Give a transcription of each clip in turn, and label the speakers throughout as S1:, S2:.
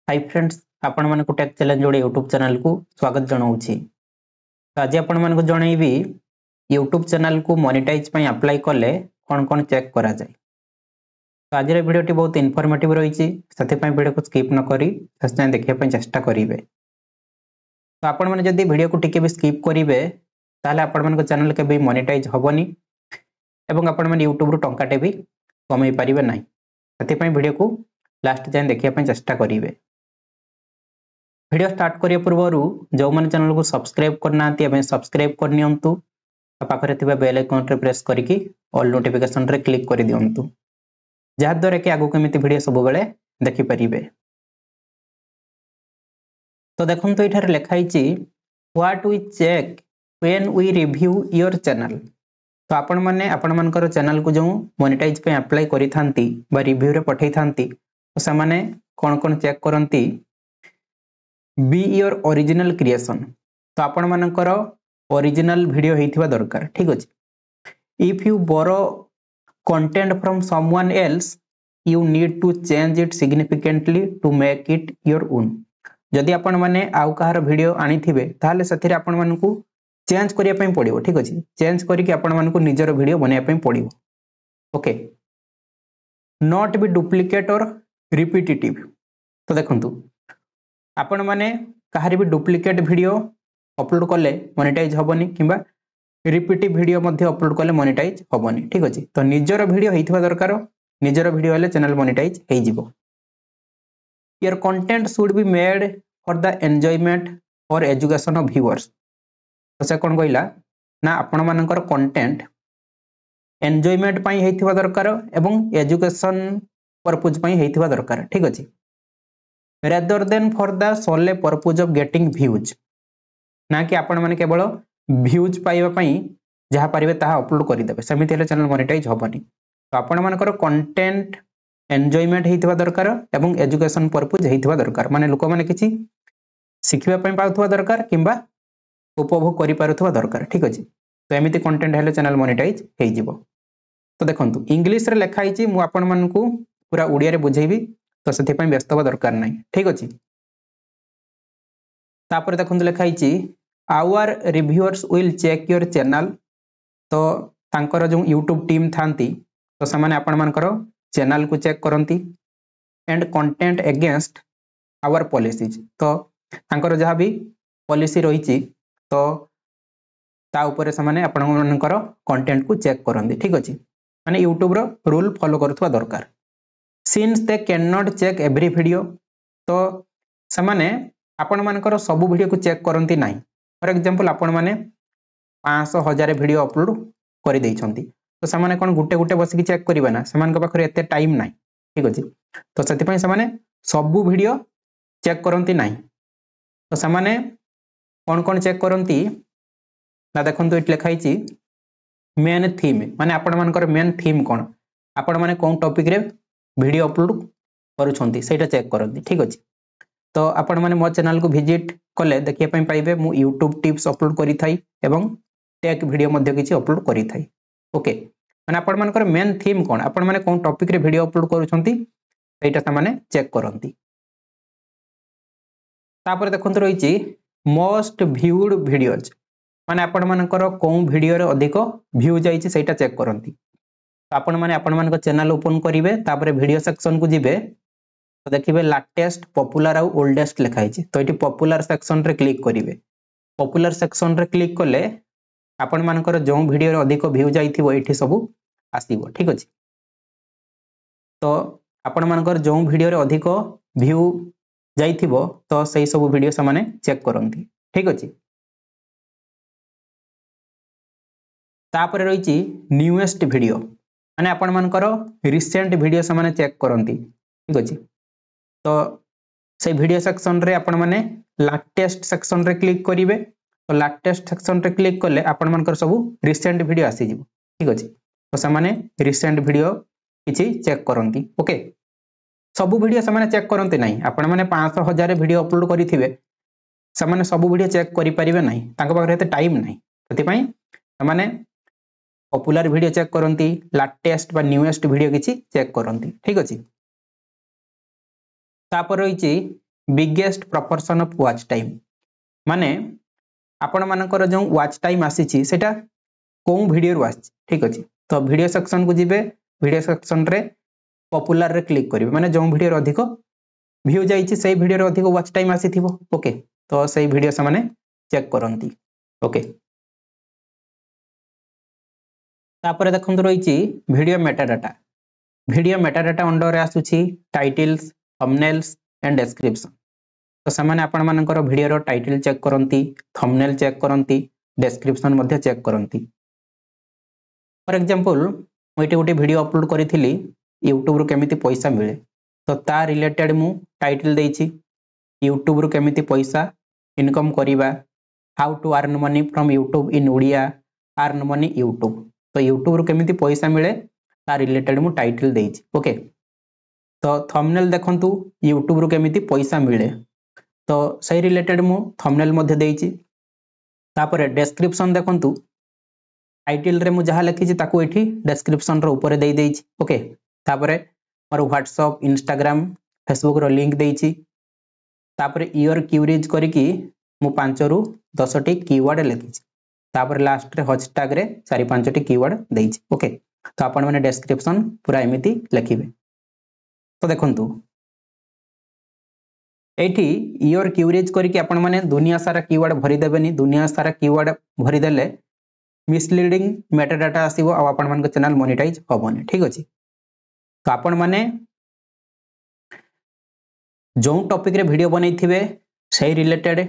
S1: Hi friends आपण मानक take challenge जोड़े यूट्यूब चैनल को स्वागत जनाऊँगी। तो आज आपण मानक जनइबी यूट्यूब चैनल को मोनेटाइज पई अप्लाई कले कौन कौन चेक करा जाए। तो आज वीडियोटी बहुत इनफॉर्मेटिव रही से वीडियो को स्किप न करी शेष जाए देखा चेष्टा करेंगे। तो आपण मैंने जब वीडियो को टिके भी स्किप करेंगे ताले आपण मानक चैनल के मोनेटाइज हेनी एवं आपण मैंने यूट्यूब टंकाटे भी कमई पारे ना से वीडियो को लास्ट जाए देखा चेष्टा करेंगे। वीडियो स्टार्ट करिया पूर्व जो मैंने चैनल को सब्सक्राइब करना सब्सक्राइब करनियंतु पाखरे थिबा बेल आइकन रे प्रेस करके ऑल नोटिफिकेशन रे क्लिक कर दियंतु जहा द्वारा कि आगु केमिति वीडियो सब बेले देखि परिबे। तो देखम तो इठार लिखाई छि what we check when we review your channel. तो आपण माने आपण मानकर चैनल को जो मोनेटाइज पे अप्लाई करि थांती बा रिव्यू रे पठै थांती तो से माने कोन चेक करंती बी योर ओरिजिनल क्रिएशन। तो आपण मानकर ओरिजिनल वीडियो हेतिबा दरकार ठीक अछि। If you borrow content from someone else you need to change it significantly to make it your own. जदि आपण माने आउ कहार वीडियो आनी थिबे ताले सथिरे आपण मानकू चेंज करिया पई पड़िबो ठीक अछि। चेंज करिके आपण मानकू निजर वीडियो बनाया पई पड़िबो ओके। नॉट बी डुप्लीकेट और रिपीटेटिव। तो देखंतु आपण माने कहारी भी डुप्लीकेट वीडियो अपलोड कले मोनेटाइज हेनी किंबा रिपीटिव वीडियो मध्ये अपलोड कले मोनेटाइज हेनी ठीक अछि। तो निजर वीडियो हेइथिबा दरकार निजर वीडियो हेले चैनल मोनेटाइज हेइ जिवो। Your content should be made for the enjoyment और एजुकेशन ऑफ व्यूअर्स। तो से कोन कहला ना आपण मानकर कंटेंट एन्जॉयमेंट पई हेइथिबा दरकार एवं एजुकेशन पर्पज पई हेइथिबा दरकार ठीक अछि। rather than for the sole purpose of getting views ना कि आपण माने केवल व्यूज पाइबा पई जहा परिबे ताहा अपलोड करि देबे सेमिति हेले चैनल मोनेटाइज होबनी। तो आपण मानकर कंटेंट एन्जॉयमेंट हेइथिबा दरकार एवं एजुकेशन पर्पज हेइथिबा दरकार माने लोक माने किछि सिखिबा पई पाउथबा दरकार किंबा उपभोग करि पारुथबा दरकार ठीक अछि। तो एमिति कंटेंट हेले चैनल मोनेटाइज हेइ जिवो। तो देखंतु इंग्लिश रे लेखा हिची मु आपण मानकू पूरा ओडिया रे बुझेइबी तो से व्यस्त हवा दरकार नहीं ठीक अच्छे। तापर देखो लिखाई our reviewers will check your channel. तो तांकर जो यूट्यूब टीम थांती तो से माने आपण मानकर चैनल को चेक करती and content against our policies. तो तांकर जहाँ भी पॉलिसी रही तो ता ऊपर से माने आपण मानकर कंटेंट को चेक करती ठीक अच्छे माने यूट्यूब रो रूल फॉलो करथवा दरकार। Since they can not check every video तो समाने आपण मानकर सब वीडियो को चेक करती नहीं। फॉर एग्जांपल आपण माने 500,000 वीडियो अपलोड कर देइछंती तो समाने कोन गुटे गुटे बसिक चेक करिबा ना समान के पाखरे एते टाइम नाही ठीक अछि। तो सेति पई समाने सब वीडियो चेक करती नहीं। तो समाने कोन चेक करती ना देखंतु इट लिखाई छि मेन थीम माने आपण मानकर मेन थीम कोन आपण माने कोन टॉपिक रे वीडियो अपलोड करूछंती सेटा चेक करती ठीक अछि। तो आपण माने मो चैनल को विजिट कले देखिया पई पाइबे मु यूट्यूब टिप्स अपलोड करि थाई एवं टेक वीडियो मध्ये किछि अपलोड करि थाई ओके। माने आपण मानकर मेन थीम कोन आपण माने कोन टॉपिक रे वीडियो अपलोड करूछंती सेटा त माने चेक करंती। तापर देखंतु रहिछि मोस्ट व्यूड वीडियोज माने आपण मानकर कोन वीडियो रे अधिक व्यू जाईछि सेटा चेक करंती। आपण माने आपण मान चैनल ओपन करेंगे तापर वीडियो सेक्शन को जिबे तो देखिए लाटेस्ट पॉपुलर आउ ओल्डेस्ट लिखाई तो ये पॉपुलर सेक्शन रे क्लिक करेंगे। पॉपुलर सेक्शन रे क्लिक कले आपण मानकर जो वीडियो रे अधिक व्यू जाइथिबो एठी सब आसीबो ठीक अछि। तो आपण मानकर जो वीडियो रे अधिक व्यू जाइथिबो तो सही सब वीडियो से माने चेक करंती ठीक अछि। तापर रहिछि न्यूएस्ट वीडियो माने आपण मानकर रिसेंट वीडियो से माने चेक करंती ठीक अछि। तो से वीडियो सेक्शन रे आपण माने लेटेस्ट सेक्शन रे क्लिक करिवे तो लेटेस्ट सेक्शन रे क्लिक करले आपण मानकर सब रिसेंट वीडियो आसी जिवो ठीक अछि। तो से माने रिसेंट वीडियो किछि चेक करंती ओके। सब वीडियो से माने चेक करंती नहीं आपण माने 500,000 वीडियो अपलोड करिथिबे से माने सब वीडियो चेक करि परिबे नहीं तांको पाखरे एते टाइम नहीं सेति पई माने पॉपुलर वीडियो चेक करंती लेटेस्ट बा न्यूएस्ट वीडियो किछि चेक करंती ठीक अछि। तापर रहिछि biggest proportion of watch time माने आपण मानकर जो वॉच टाइम आसी सेटा को वीडियो आसी ठीक अच्छे तो वीडियो सेक्शन को जिबे वीडियो सेक्शन रे पॉपुलर रे क्लिक करिवे माने जो वीडियो अधिक व्यू जाइछि से वीडियो रे अधिक वॉच टाइम आसीथिबो ओके तो से वीडियो से माने चेक करंती ओके तापर देखंतु रहिछि वीडियो मेटा डाटा अंडर रे आसुछि टाइटल्स थंबनेल्स एंड डिस्क्रिप्शन तो समान आपण मानकर वीडियो रो टाइटल चेक करंती थंबनेल चेक करंती डिस्क्रिप्शन मध्ये चेक करंती फॉर एग्जांपल मोइटे गोटे वीडियो अपलोड करिथिली YouTube रो केमिति पैसा मिले तो ता रिलेटेड मु टाइटल देइछि YouTube रो केमिति पैसा इनकम करिबा how to earn money from YouTube in Odia earn money YouTube तो YouTube रो केमिति पैसा मिले ता रिलेटेड मु टाइटल देइछि ओके तो थंबनेल देखंतु YouTube रो केमिति पैसा मिले तो सही रिलेटेड मु थंबनेल मध्ये देइछि तापर डिस्क्रिप्शन देखंतु टाइटल रे मु जहा लिखिछि ताको एठी डिस्क्रिप्शन रो ऊपर देइ देइछि ओके तापर मोर WhatsApp Instagram Facebook रो लिंक देइछि तापर ईयर क्यूरीज करिकि मु 5 रु 10 टी कीवर्ड लिखिछि तापर लास्ट रे हैशटैग रे 4-5 टी कीवर्ड देइछि ओके तो आपण माने डिस्क्रिप्शन पूरा एमिति लिखिबे तो देखंतु एठी ईयर क्यूरीज करिकि आपण माने दुनिया सारा कीवर्ड भरि देबेनी दुनिया सारा कीवर्ड भरि देले मिसलीडिंग मेटा डाटा आसीबो आ आपण मान चैनल मोनेटाइज होबोनी ठीक अछि तो आपण माने जो टॉपिक रे वीडियो बनैथिबे सही रिलेटेड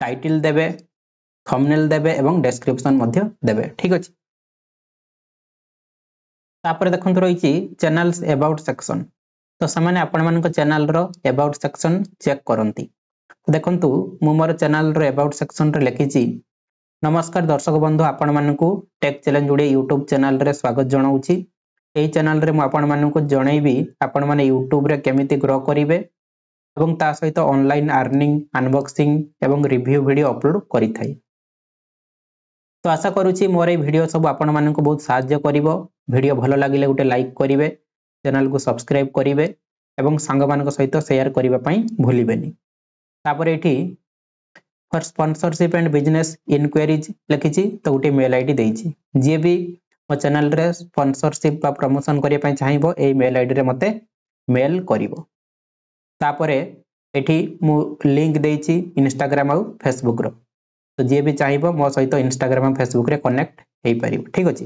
S1: टाइटल देबे थंबनेल देबे एवं डिस्क्रिप्शन मध्य देबे ठीक अछि तापर देखंतु रहिछि चैनल्स अबाउट सेक्शन तो सामान्य आपण मानक चैनल रो अबाउट सेक्शन चेक करंती तो देखंतु मु मोर चैनल रो अबाउट सेक्शन रे लिखिछि नमस्कार दर्शक बंधु आपण मानकु टेक चैलेंज ओडी YouTube चैनल रे स्वागत जणाउछि एई चैनल रे मु आपण मानकु जणैबी आपण माने YouTube रे केमिति ग्रो करिवे एवं ता सहित ऑनलाइन अर्निंग अनबॉक्सिंग एवं रिव्यू वीडियो अपलोड करि थाई तो आशा करूछि मोर ए वीडियो सब आपण मानकु बहुत सहाय्य करिवो वीडियो भलो लागिले उटे लाइक करिवे चैनल को सब्सक्राइब करिवे एवं संग मानक सहित शेयर करिवा पई भूलिबेनी तापर एठी for sponsorship and business enquiries लिखिछि तो उटे मेल आईडी देइछि जे भी मो चैनल रे स्पॉन्सरशिप बा प्रमोशन करिया पई चाहिबो ए मेल आईडी रे मते मेल करिवो तापरे एठी मु लिंक देइछि Instagram आ Facebook रो तो जे भी चाहिबो मो सहित Instagram आ Facebook रे कनेक्ट हेई परिबो ठीक अछि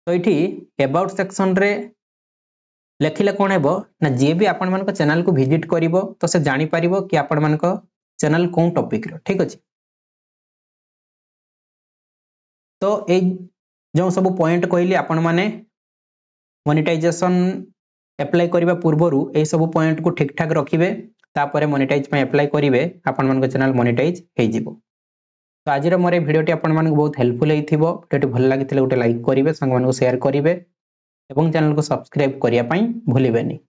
S1: तो एठी अबाउट सेक्शन रे लेखिले कोन हेबो ना जे भी आपण मानक चैनल को विजिट करिवो तो से जानि परिवो कि आपण मानक चैनल कोन टॉपिक रो ठीक अछि तो ए जो सब पॉइंट कहली आपण माने मोनेटाइजेशन अप्लाई करिबा पूर्वरु ए सब पॉइंट को ठीक ठाक रखिबे तापरे मोनेटाइज पे अप्लाई करिवे आपण मानक चैनल मोनेटाइज हेइ जिवो तो आज रो मोरे वीडियोटी आपण मानक बहुत हेल्पफुल हेइथिबो वीडियोटी भल लागिथिले उटे लाइक करिवे संग मानक शेयर करिवे एवं चैनल को सब्सक्राइब करिया पई भूलिबेनी।